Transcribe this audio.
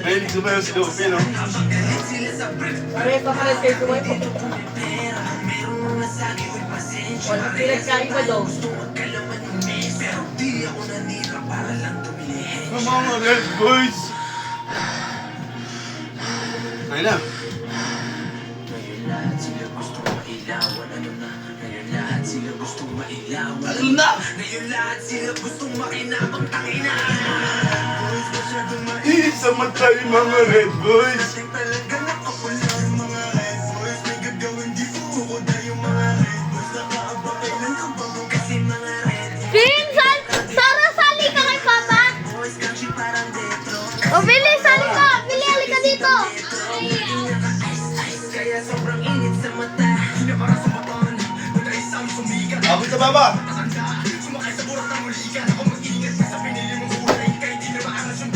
Mahilig sumayaw si Luffy, no? May pakalit kayo kumay po. Wala pinagkaiba daw. Ang mga Red Boys! Ayun na. Ayun na! Isa matay mga Red Boys! Pinsan! Sara, sali ka kay Papa! O, Billy, sali ka! Billy, halika dito! Abot sa baba!